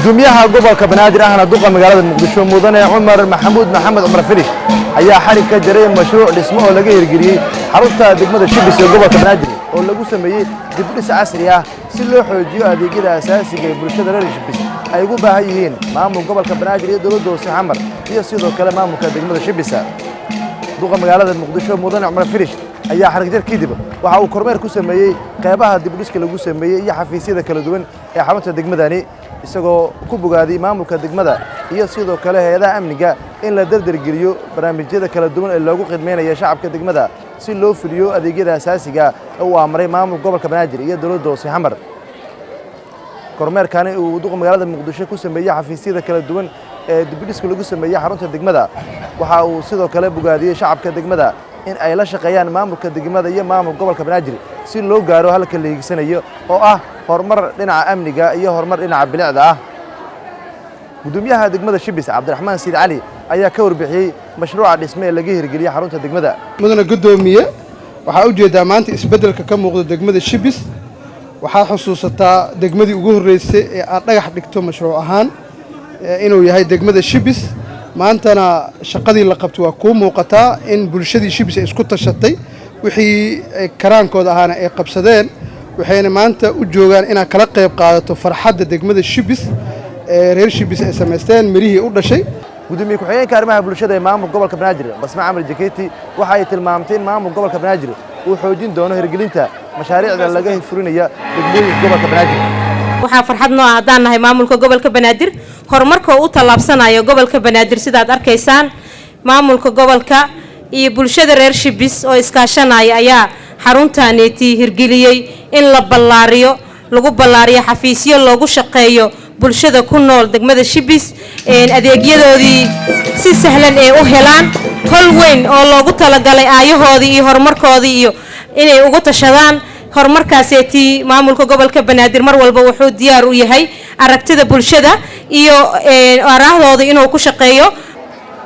gudoomiyaha gobolka Banaadir ahna duqa magaalada Muqdisho mudane Umar Maxamuud Maxamed Umar Filish ayaa xarig ka jaray mashruuc dhismo oo laga hirgeliyay xarunta degmada Shibis ee gobolka Banaadir oo lagu sameeyay dib u dhis casri ah si loo xoojiyo adeegyada aasaasiga ee bulshada reer Shibis ay ugu baahan yihiin maamul gobolka Banaadir iyo dowladda hoose xamar iyo sidoo kale maamulka degmada Shibis duqa magaalada Muqdisho mudane Umar Filish ayaa xarig jar kadib waxa uu kormeer ku sameeyay qaybaha dib u dhiska lagu sameeyay iyo xafiisyada kala duwan ee xarunta degmadani isagoo ku bogaaday maamulka degmada iyo sidoo kale hay'adaha amniga in la dardargeliyo barnaamijyada kala duwan ee loogu khidmeynayo shacabka degmada si loo fuliyo adeegyada aasaasiga ah oo amray maamulka gobolka Banaadir iyo dowladda hoose xamar kormeerkani uu duqa magaalada Muqdisho ku sameeyay xafiisyada kala duwan ee dib u dhiska lagu sameeyay xarunta degmada waxa uu sidoo kale bogaadiyay shacabka degmada in ay la shaqeeyaan maamulka degmada iyo maamulka gobolka Banaadir si loo gaaro halka la hiigsanayo oo ah horumar dhinaca amniga iyo horumar dhinaca bilicda ah gudoomiyaha degmada Shibis Cabdiraxmaan Siid Cali ayaa ka warbixiyay mashruuca dhisme ee laga hirgeliyay xarunta degmada mudane gudoomiye waxa u jeedaa maanta isbedelka ka muuqda degmada Shibis waxa xusuusataa degmadii ugu horeysay ee aan dhagax dhigto mashruuc ahaan inuu yahay degmada Shibis maantana shaqadii la qabtay waa ku muuqataa in bulshadii Shibis ay isku tashatay wixii karaankooda ahaana ay qabsadeen waxayna maanta u joogaan in kala qayb qaadato farxadda degmada Shibis reer Shibis ay sameysteen mirihii u dhashay gudoomiye ku-xigeenka arrimaha bulshada ee maamulka gobolka Banaadir Basma Camar Jakeeti waxa ay tilmaamtay in maamulka gobolka Banaadir uu xoojin doono hirgelinta mashaariicda laga hirfulinaya degmooyinka gobolka Banaadir waxaa farxad noo ah haddaan nahay maamulka gobolka Banaadir horumarka uu tallaabsanayo gobolka Banaadir sidaad arkaysaan maamulka gobolka iyo bulshada reer Shibis oo iskaashanaya ayaa xaruntaneetii hirgeliyay in la ballaariyo lagu ballaariyo xafiisyo loogu shaqeeyo bulshada ku nool degmada Shibis adeegyadoodii si sahlan ee u helaan hol weyn oo loogu talagalay aayahoodii iyo horumarkoodii iyo inay ugu tashadaan horumarkaaseetii maamulka gobolka Banaadir mar walba wuxuu diyaar u yahay aragtida bulshada iyo arahdooda inuu ku shaqeeyo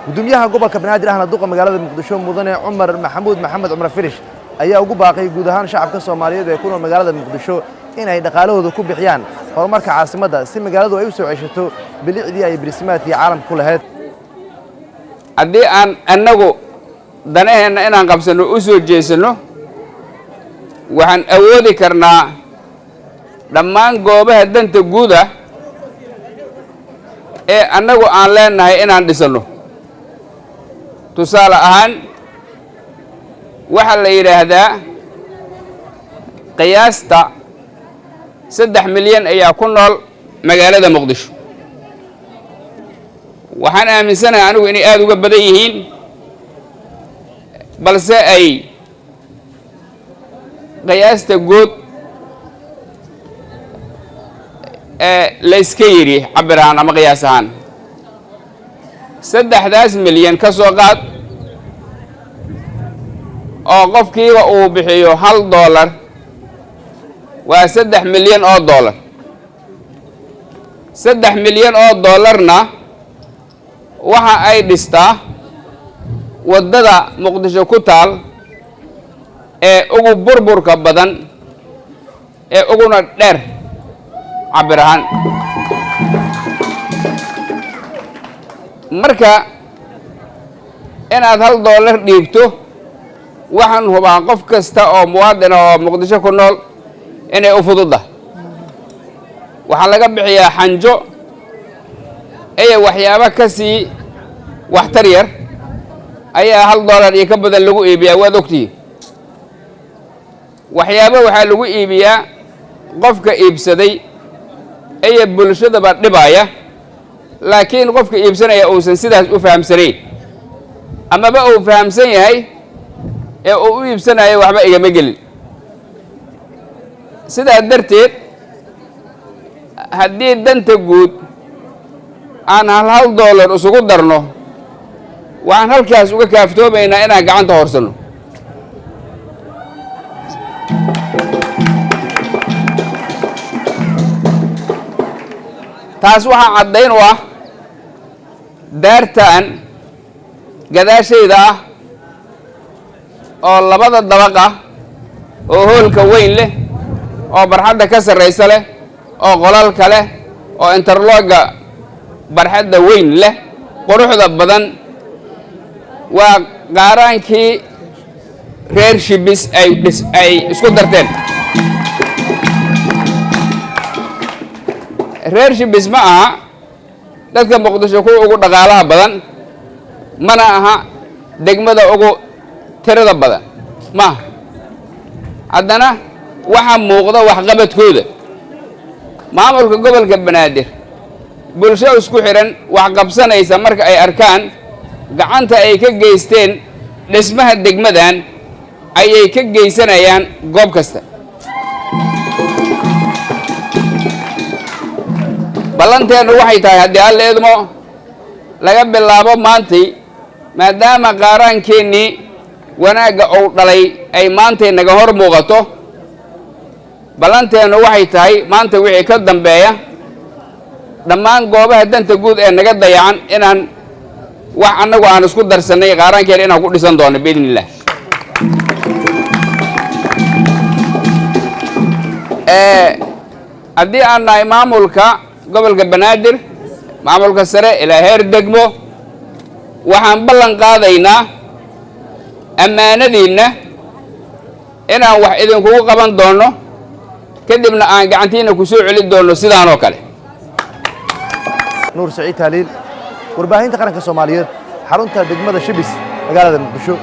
gudoomiyaha gobolka Banaadir ahna duqa magaalada Muqdisho mudane Umar Maxamuud Maxamed Umar Filish ayaa ugu baaqay guud ahaan shacabka Soomaaliyeed ee ku nool magaalada Muqdisho in ay dhaqaalahooda ku bixiyaan horumarka caasimadda si magaaladu ay u soo ceshato bilicdii ay brismaadkii caalamka ku lahayd haddii aan annagu danaheena inaan qabsano u soo jeesano waxaan awoodi karnaa dhammaan goobaha danta guud ah ee annagu aan leenahay inaan dhisano tusaale ahaan waxaa la yidhaahdaa qiyaasta 3 milyan ayaa ku nool magaalada Muqdisho waxaan aaminsanahay anigu inay aad uga badan yihiin balse ay qiyaasta guud la iska yiri cabiraan ama qiyaas ahaan 3 milyan ka soo qaad oo qofkiiba uu bixiyo $1 waa 3 milyan oo dollar 3 milyan oo dollarna waxa ay dhistaa wadada Muqdisho ku taal ee ugu burburka badan ee uguna dheer cabirahan marka inaad $1 dhiibto waxaan hubaa qof kasta oo muwaadin oo Muqdisho ku nool inay u fududahay waxa laga bixiyaa xanjo ay waxyaabo ka sii waxtar yar ayaa $1 iyo ka badan lagu iibiyaa waad ogtii waxyaabo waxa lagu iibiyaa qofka iibsaday ay bulshada ba dhibaya laakiin qofka iibsanaya uusan sidaas u fahamsanayn ama ba uu fahamsan yahay ee uu iibsanayo waxba igama gelin sidaa darteed haddii danta guud aan $1 isugu darno waxaan halkaas uga kaaftoomaynaa inaan gacanta horsano taas waxaa caddayn u ah daartan gadaashayda ah oo 2 dabaq ah oo hoolka weyn leh oo barxadda ka sarreysa leh oo qolalka leh oo interlooga barxadda weyn leh quruxda badan waa qaaraankii reer Shibis ay isku darteen. reer Shibis ma aha dadka Muqdisho ku ugu dhaqaalaha badan, mana aha degmada ugu tirada badan ma haddana waxa muuqda waxqabadkooda. maamulka gobolka Banaadir bulsho isku xiran wax qabsanaysa marka ay arkaan gacanta ay ka geysteen dhismaha degmadan ayay ka geysanayaan goob kasta. ballanteenu waxay tahay haddii alla idmo laga bilaabo maantay maadaama qaaraankeenii wanaagga uu dhalay ay maantay naga hor muuqato, ballanteenu waxay tahay maanta wixii ka dambeeya dhammaan goobaha danta guud ee naga dayacan inaan wax annagu aan isku darsanay qaaraankeena inaan ku dhisan doono biidnillaah. haddii aan nahay maamulka gobolka Banaadir, maamulka sare ilaa heer degmo, waxaan ballan qaadaynaa ammaanadiinna inaan wax idinkugu qaban doono, kadibna aan gacantiina ku soo celin doono sidaan oo kale. nuur saciid taaliil, warbaahinta qaranka Soomaaliyeed, xarunta degmada Shibis magaalada Muqdisho.